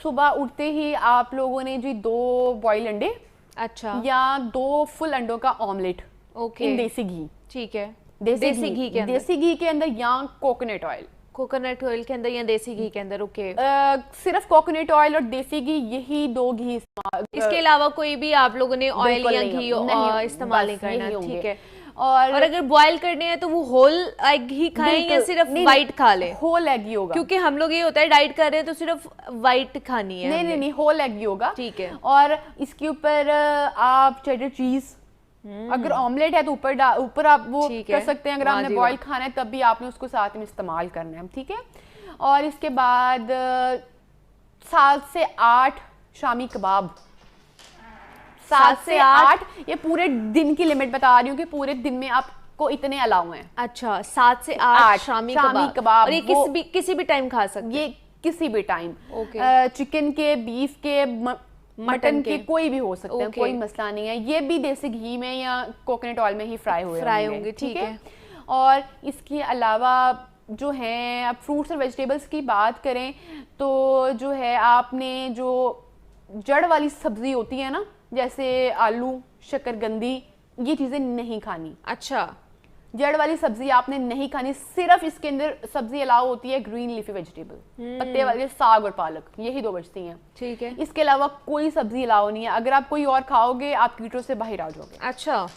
सुबह उठते ही आप लोगों ने जी 2 बॉयल अंडे, अच्छा, या 2 फुल अंडों का ऑमलेट ओके, इन देसी घी। ठीक है, देसी घी के अंदर, देसी घी के अंदर या कोकोनट ऑयल, कोकोनट ऑयल के अंदर या देसी घी के अंदर, ओके। सिर्फ कोकोनट ऑयल और देसी घी, यही 2 घी इस्तेमाल, इसके अलावा कोई भी आप लोगों ने ऑयल या घी इस्तेमाल नहीं करना, ठीक है। और अगर बॉयल करने हैं तो वो होल एग ही खाएं या सिर्फ वाइट खा ले? होल एग ही होगा, क्योंकि हम लोग ये होता है डाइट कर रहे हैं तो सिर्फ वाइट खानी है। नहीं, होल एग ही होगा, ठीक है। और इसके ऊपर आप चेडर चीज, अगर ऑमलेट है तो ऊपर आप वो कर सकते हैं, अगर आपने बॉयल खाना है तब भी आपने उसको साथ में इस्तेमाल करना है, ठीक है। और इसके बाद 7 से 8 शामी कबाब, 7 से 8, ये पूरे दिन की लिमिट बता रही हूँ कि पूरे दिन में आपको इतने अलाउ हैं। अच्छा, 7 से 8 शामी कबाब, और ये किसी भी टाइम खा सकते हैं? ये किसी भी टाइम, ओके। चिकन के, बीफ के, मटन के, कोई भी हो सकते हैं, कोई मसला नहीं है। ये भी देसी घी में या कोकोनट ऑयल में ही फ्राई होंगे, ठीक है। और इसके अलावा जो है, आप फ्रूट्स और वेजिटेबल्स की बात करें तो जो है, आपने जो जड़ वाली सब्जी होती है ना, जैसे आलू, शक्करकंदी, ये चीजें नहीं खानी। अच्छा, जड़ वाली सब्जी आपने नहीं खानी, सिर्फ इसके अंदर सब्जी अलाउ होती है ग्रीन लीफी वेजिटेबल, पत्ते वाले साग और पालक, यही 2 बचती हैं, ठीक है। इसके अलावा कोई सब्जी अलाउ नहीं है। अगर आप कोई और खाओगे आप कीटो से बाहर आ जाओगे। अच्छा,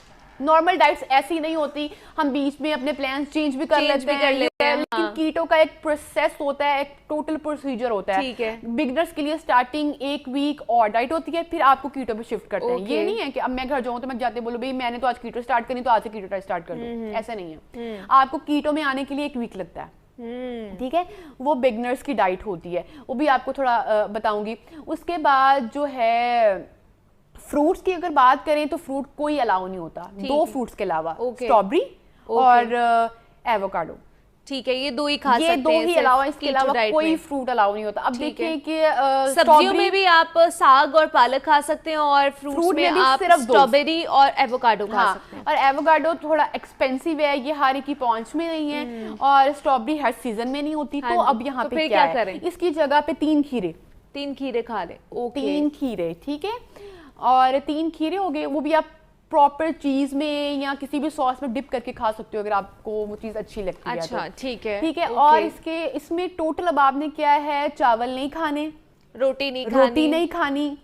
नॉर्मल डाइट्स ऐसी नहीं होती, हम बीच में अपने प्लान्स चेंज भी कर लेते हैं, लेकिन कीटो का एक प्रोसेस होता है, एक टोटल प्रोसीजर होता है, ठीक है। बिगनर्स के लिए स्टार्टिंग 1 वीक और डाइट होती है, फिर आपको कीटो पे शिफ्ट करते हैं। ये नहीं है कि अब मैं घर जाऊँ तो मैं जाते बोलूँ भाई मैंने तो आज कीटो स्टार्ट करनी तो आज से कीटो डाइट स्टार्ट कर दूँ, ऐसा नहीं है। आपको कीटो में आने के लिए 1 वीक लगता है, ठीक है। वो बिगनर्स की डाइट होती है, वो भी आपको थोड़ा बताऊंगी। उसके बाद जो है, फ्रूट्स की अगर बात करें तो फ्रूट कोई अलाउ नहीं होता, 2 फ्रूट्स के अलावा, स्ट्रॉबेरी और एवोकाडो, ठीक है। ये 2 ही खा सकते हैं, ये 2 ही अलावा, इसके अलावा कोई फ्रूट अलाउ नहीं होता। अब देखिए कि सब्जियों में भी आप साग और पालक खा सकते हैं, और फ्रूट में आप सिर्फ स्ट्रॉबेरी और एवोकाडो खा सकते हैं। और एवोकाडो थोड़ा एक्सपेंसिव है, ये हर एक की पहुंच में नहीं है, और स्ट्रॉबेरी हर सीजन में नहीं होती, तो अब यहाँ पे क्या करें, इसकी जगह पे 3 खीरे खा ले, 3 खीरे, ठीक है। और 3 खीरे हो गए, वो भी आप प्रॉपर चीज में या किसी भी सॉस में डिप करके खा सकते हो अगर आपको वो चीज अच्छी लगती है। अच्छा, ठीक है, ठीक है। और इसमें टोटल अब आपने क्या है, चावल नहीं खाने, रोटी नहीं खानी,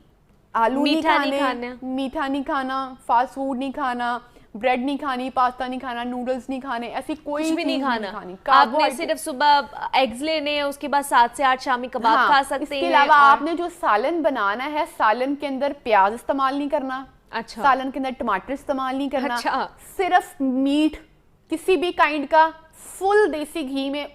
आलू नहीं खाने, मीठा नहीं खाना, फास्ट फूड नहीं खाना, ब्रेड नहीं खानी, पास्ता नहीं खाना, नूडल्स नहीं खाने, ऐसी कोई भी नहीं खानी। आपने सिर्फ सुबह एग्स लेने हैं, उसके बाद 7 से 8 शामी कबाब खा सकते हैं। इसके अलावा आपने जो सालन बनाना है, सालन के अंदर प्याज इस्तेमाल नहीं करना, अच्छा, सालन के अंदर टमाटर इस्तेमाल नहीं करना, अच्छा, सिर्फ मीट किसी भी काइंड का फुल देसी घी में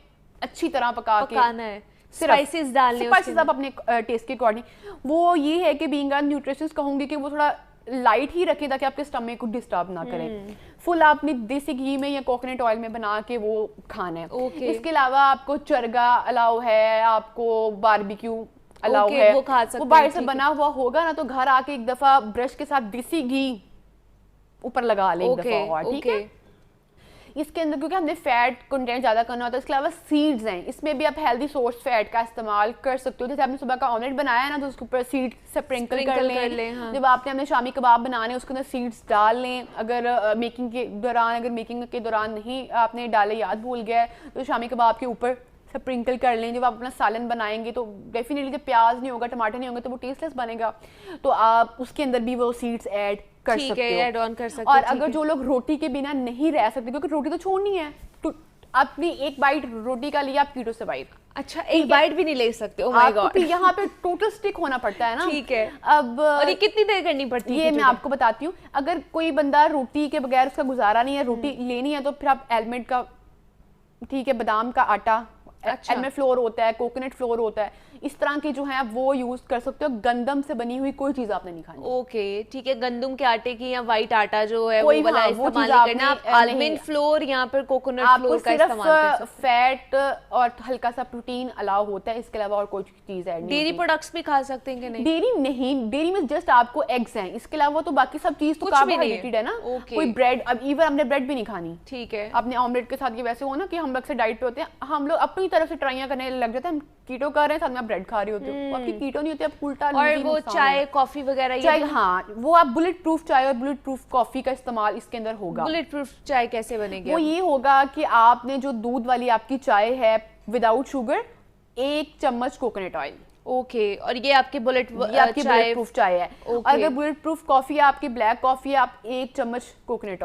अच्छी तरह पकाना है, स्पाइसेस डालने, स्पाइसेस आप अपने टेस्ट के अकॉर्डिंग। वो ये है कि बीइंग अ न्यूट्रिशनिस्ट कहूंगी कि वो थोड़ा लाइट ही रखें ताकि आपके स्टमक को डिस्टर्ब ना करें। फुल आपने देसी घी में या कोकोनट ऑयल में बना के वो खाना है। इसके अलावा आपको चरगा अलाउ है, आपको बारबेक्यू अलाउ है, वो खा सकते हैं, वो बाहर से बना हुआ होगा ना, तो घर आके एक दफा ब्रश के साथ देसी घी ऊपर लगा ले, एक दफा, ठीक है। इसके अंदर क्योंकि हमने फैट कंटेंट ज्यादा करना होता है, इसके अलावा सीड्स हैं, इसमें भी आप हेल्दी सोर्स फैट का इस्तेमाल कर सकते हो। जैसे आपने सुबह का ऑमलेट बनाया है ना, तो उसके ऊपर सीड स्प्रिंकल कर लें। हाँ। जब आपने हमने शामी कबाब बनाने उसके अंदर सीड्स डाल लें। अगर मेकिंग के दौरान नहीं आपने डाले, याद भूल गया तो शामी कबाब के ऊपर स्प्रिंकल कर लें। जब आप अपना सालन बनाएंगे तो डेफिनेटली जब प्याज नहीं होगा, टमाटर नहीं होंगे, तो वो टेस्टलेस बनेगा, तो आप उसके अंदर भी वो सीड्स ऐड कर सकते हो, ऐड ऑन कर सकते हो। और अगर जो लोग रोटी के बिना नहीं रह सकते, क्योंकि रोटी तो छोड़नी है, तो अपनी एक बाइट रोटी का लिया आप कीटो से बाइट, अच्छा, एक बाइट भी नहीं ले सकते, ओह माय गॉड, यहाँ पे टोटल स्टिक होना पड़ता है ना, ठीक है। अब और ये कितनी देर करनी पड़ती है? ये मैं आपको बताती हूँ। अगर कोई बंदा रोटी के बगैर उसका गुजारा नहीं है, रोटी लेनी है, तो फिर आप एलमेंट का, ठीक है, बादाम का आटा, एलमेंट फ्लोर होता है, कोकोनट फ्लोर होता है, इस तरह के जो है आप वो यूज कर सकते हो। गंदम से बनी हुई कोई चीज आपने नहीं खानी। ओके, ठीक है। गंदम के आटे की या व्हाइट आटा जो है वो वाला इस्तेमाल नहीं करना। आलमंड फ्लोर या फिर कोकोनट फ्लोर का इस्तेमाल कर सकते हैं। फैट और हल्का सा प्रोटीन अलाउ होता है, इसके अलावा और कोई चीज ऐड नहीं। डेयरी प्रोडक्ट्स भी खा सकते हैं कि नहीं? डेयरी नहीं, डेयरी में जस्ट आपको एग्स हैं, इसके अलावा तो बाकी सब चीज तो कार्बोहाइड्रेटेड है ना। कोई ब्रेड, अब इवन हमने ब्रेड भी नहीं खानी, ठीक है। अपने ऑमलेट के साथ ये वैसे हो ना कि हम लोग से डाइट पे होते हैं, हम लोग अपनी तरफ से ट्राइयां करने लग जाते हैं कीटो कर रहे हैं, साथ में आप ब्रेड खा रहे होते हो, आपकी कीटो नहीं होती, आप उल्टा। और वो चाय कॉफी वगैरह, चाय, हाँ, वो आप बुलेट प्रूफ चाय और बुलेट प्रूफ कॉफी का इस्तेमाल इसके अंदर होगा। बुलेट प्रूफ चाय कैसे बनेगी? वो ये होगा कि आपने जो दूध वाली आपकी चाय है विदाउट शुगर, 1 चम्मच कोकोनट ऑयल। ओके, और ये आपकी बुलेट प्रूफ चाय है। अगर बुलेट प्रूफ कॉफी है आपकी, ब्लैक कॉफी है, आप 1 चम्मच कोकोनट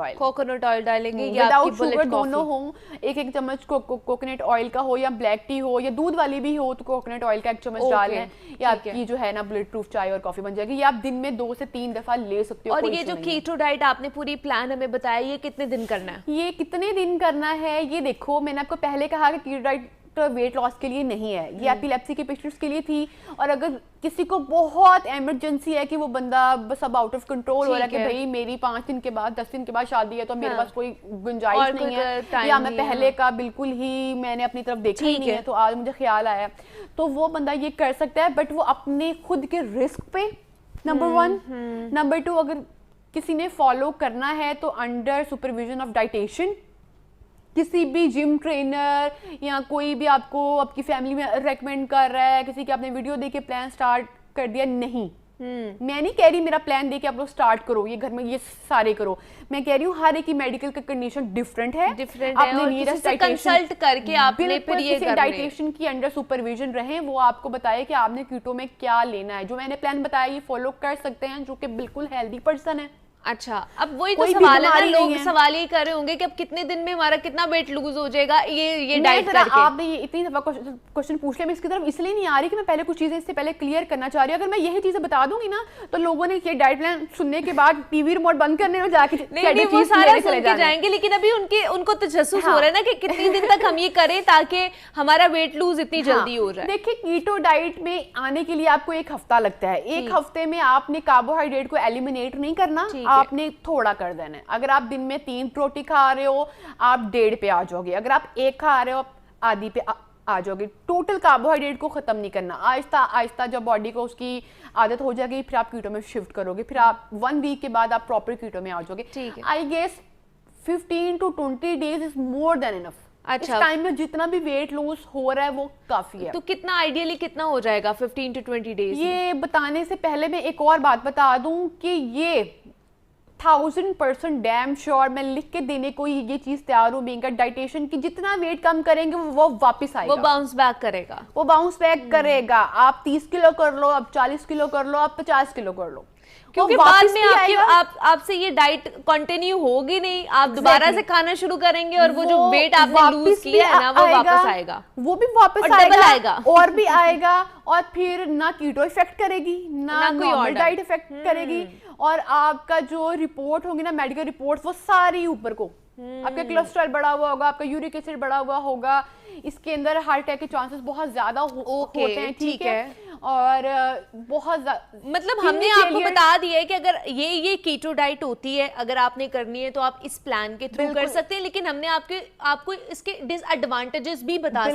ऑयल डालेंगे, विदाउट शुगर दोनों हो, 1 चम्मच कोकोनट ऑयल का हो, या ब्लैक टी हो या दूध वाली भी हो तो कोकोनट ऑयल का 1 चम्मच डाल लें, या आपकी जो है ना बुलेट प्रूफ चाय और कॉफी बन जाएगी। ये आप दिन में 2 से 3 दफा ले सकते हो। और ये जो कीटो डाइट आपने पूरी प्लान हमें बताया, ये कितने दिन करना है? ये कितने दिन करना है, ये देखो मैंने आपको पहले कहा कि कीटो डाइट वेट लॉस के लिए नहीं है, ये एपिलेप्सी के पेशेंट्स के लिए थी। और अगर किसी को बहुत इमरजेंसी है कि वो बंदा बस अब आउट ऑफ कंट्रोल हो रहा है कि भाई मेरी 5 दिन के बाद 10 दिन के बाद शादी है, तो मेरे पास कोई गुंजाइश नहीं है, या मैं पहले का बिल्कुल ही मैंने अपनी तरफ देखा ही नहीं है, तो आज मुझे ख्याल आया, तो वो बंदा ये कर सकता है, बट वो अपने खुद के रिस्क पे, नंबर 1। नंबर 2, अगर किसी ने फॉलो करना है तो अंडर सुपरविजन ऑफ डाइटेशियन, किसी भी जिम ट्रेनर या कोई भी आपको आपकी फैमिली में रेकमेंड कर रहा है, किसी के आपने वीडियो देख के प्लान स्टार्ट कर दिया, नहीं। मैं नहीं कह रही मेरा प्लान देके आप लोग स्टार्ट करो, ये घर में ये सारे करो, मैं कह रही हूँ हर एक की मेडिकल का कंडीशन डिफरेंट है, आपने कंसल्ट करके आपने फिर ये डाइटेशियन की अंडर सुपरविजन रहे, वो आपको बताए कि आपने कीटो में क्या लेना है। जो मैंने प्लान बताया ये फॉलो कर सकते हैं जो कि बिल्कुल हेल्दी पर्सन है। अच्छा, अब वही तो सवाल है ना, लोग सवाल ये कर रहे होंगे कि अब कितने दिन में हमारा कितना वेट लूज हो जाएगा ये डाइट करके। आपने ये इतनी दफा क्वेश्चन पूछ लिया, मैं इसकी तरफ इसलिए नहीं आ रही कि मैं पहले कुछ चीजें इससे पहले क्लियर करना चाह रही हूँ। अगर मैं यही चीजें बता दूंगी ना तो लोगों ने ये डाइट प्लान सुनने के बाद टीवी रिमोट बंद करने और जाके वो सारा सुन के जाएंगे, लेकिन अभी उनको तजस्सुस हो रहा है ना कि कितनी दिन तक हम ये करें ताकि हमारा वेट लूज इतनी जल्दी हो जाए। देखिए, कीटो डाइट में आने के लिए आपको 1 हफ्ता लगता है। 1 हफ्ते में आपने कार्बोहाइड्रेट को एलिमिनेट नहीं करना, आपने थोड़ा कर देना है। अगर आप दिन में 3 रोटी खा रहे हो आप 1.5 पे आ जाओगे, अगर आप 1 खा रहे हो आप आधी पे आ जाओगे। टोटल कार्बोहाइड्रेट को खत्म नहीं करना, आहिस्ता आहिस्ता जब बॉडी को उसकी आदत हो जाएगी फिर आप कीटो में शिफ्ट करोगे, फिर आप 1 वीक के बाद आप प्रॉपर कीटो में आ जाओगे। I guess 15 to 20 days is more than enough. अच्छा, इस टाइम में जितना भी वेट लॉस हो रहा है वो काफी है। तो कितना आइडियली कितना हो जाएगा 15 to 20 डेज? ये बताने से पहले मैं एक और बात बता दूं कि ये 1000% डैम श्योर मैं लिख के देने को ये चीज तैयार हूँ बेंका, डाइटेशन की जितना वेट कम करेंगे वो वापस आएगा, वो बाउंस बैक करेगा, वो बाउंस बैक करेगा। आप 30 किलो कर लो, आप 40 किलो कर लो, आप 50 किलो कर लो, क्योंकि बाद में आपसे ये डाइट कंटिन्यू होगी नहीं, आप दोबारा से खाना शुरू करेंगे और वो जो वेट आपने लूज किया है ना वो वापस आएगा, वो भी वापस आएगा और भी आएगा, और फिर ना कीटो इफेक्ट करेगी ना नॉर्मल डाइट इफेक्ट करेगी, और आपका जो रिपोर्ट होगी ना मेडिकल रिपोर्ट वो सारी ऊपर को, आपका कोलेस्ट्रॉल बढ़ा हुआ होगा, आपका यूरिक एसिड बढ़ा हुआ होगा, इसके अंदर हार्ट अटैक के चांसेस बहुत ज्यादा होते हैं, ठीक है। और बहुत मतलब हमने आपको बता दिया है कि अगर ये कीटो डाइट होती है, अगर आपने करनी है तो आप इस प्लान के थ्रू कर सकते हैं, लेकिन हमने आपको इसके डिसएडवांटेजेस भी बता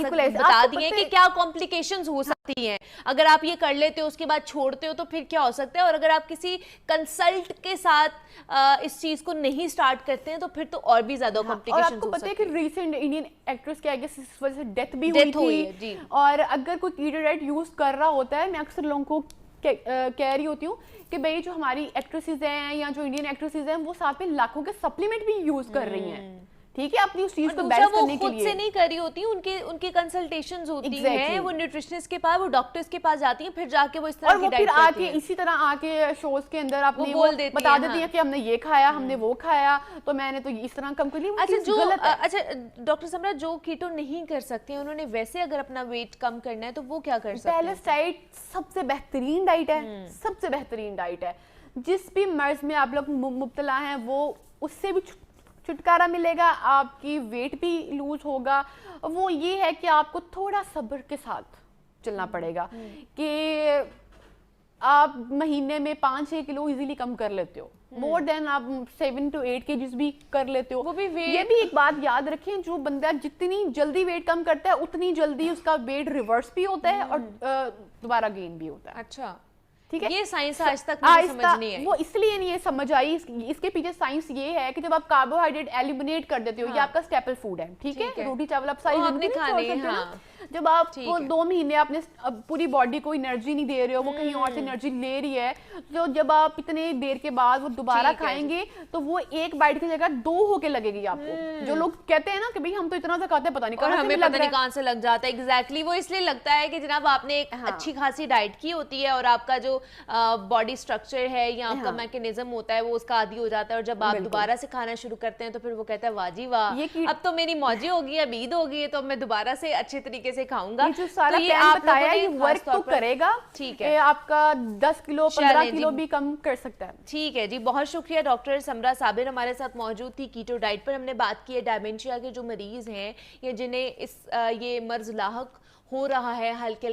दिए हैं कि क्या कॉम्प्लिकेशंस हो सकती हैं अगर आप ये कर लेते हो उसके बाद छोड़ते हो तो फिर क्या हो सकता है, और अगर आप किसी कंसल्ट के साथ इस चीज को नहीं स्टार्ट करते हैं तो फिर तो और भी ज्यादा कॉम्प्लिकेशंस हो सकती है। आपको पता है कि रिसेंट इंडियन एक्ट्रेस की इस वजह से डेथ भी हुई थी, और अगर कोई कीटो डाइट यूज कर रहा होता है, मैं अक्सर लोगों को कह रही होती हूँ कि भाई जो हमारी एक्ट्रेसेस हैं या जो इंडियन एक्ट्रेसेस हैं वो साथ में लाखों के सप्लीमेंट भी यूज कर रही हैं, ठीक है, अपनी उस चीज को बैलेंस करने के लिए। खुद से नहीं करी होती, उनकी कंसल्टेशंस होती हैं, वो न्यूट्रिशनिस्ट के पास, वो डॉक्टर्स के पास जाती हैं, फिर जाके वो इस तरह की डाइट करती हैं। इसी तरह आके शोज के अंदर आपने बता देती हैं कि हमने ये खाया, हमने वो खाया, तो मैंने तो इस तरह कम कर लिया। अच्छा डॉक्टर समरा, जो कीटो नहीं कर सकते उन्होंने वैसे अगर अपना वेट कम करना है तो वो क्या कर सकते हैं? पैलेस्टाइड सबसे बेहतरीन डाइट है, सबसे बेहतरीन डाइट है। जिस भी मर्ज में आप लोग मुब्तला हैं वो उससे भी छुटकारा मिलेगा, आपकी वेट भी लूज होगा। वो ये है कि आपको थोड़ा सब्र के साथ चलना पड़ेगा कि आप महीने में 5-6 किलो इजीली कम कर लेते हो, मोर देन आप 7 to 8 kgs भी कर लेते हो। वो भी ये भी एक बात याद रखें, जो बंदा जितनी जल्दी वेट कम करता है उतनी जल्दी उसका वेट रिवर्स भी होता है और दोबारा गेन भी होता है। अच्छा, ठीक है, ये साइंस आज तक मुझे समझ नहीं आई। वो इसलिए नहीं समझ आई, इसके पीछे साइंस ये है कि जब आप कार्बोहाइड्रेट एलिमिनेट कर देते हो, ये आपका स्टेपल फूड है, ठीक है, रोटी चावल आप सारी जिंदगी छोड़ सकते हो ना, जब आप 2 महीने आपने पूरी बॉडी को एनर्जी नहीं दे रहे हो, वो कहीं और से एनर्जी ले रही है, तो जब आप इतने देर के बाद वो दोबारा खाएंगे तो वो एक बाइट की जगह 2 होके लगेगी आपको। जो लोग कहते हैं ना कि भाई हम तो इतना सा खाते हैं, पता नहीं कहां से लग जाता है। एग्जैक्टली वो इसलिए लगता है कि जनाब आपने एक अच्छी खासी डाइट की होती है और आपका जो बॉडी स्ट्रक्चर है या आपका मैकेनिज्म होता है वो उसका आदी हो जाता है, और जब आप दोबारा से खाना शुरू करते हैं तो फिर वो कहता है वाह जी वाह, अब तो मेरी मौजी होगी, अब ईद होगी, तो मैं दोबारा से अच्छे तरीके से खाऊंगा। जो सारा तो आप बताया ये वर्क तो करेगा, ठीक है, आपका 10 किलो 15 किलो भी कम कर सकता है। ठीक है जी, बहुत शुक्रिया। डॉक्टर समरा साबिर हमारे साथ मौजूद थी। कीटो डाइट पर हमने बात की है डायमेंशिया के जो मरीज हैं या जिन्हें ये मर्ज लाहक हो रहा है, हल्के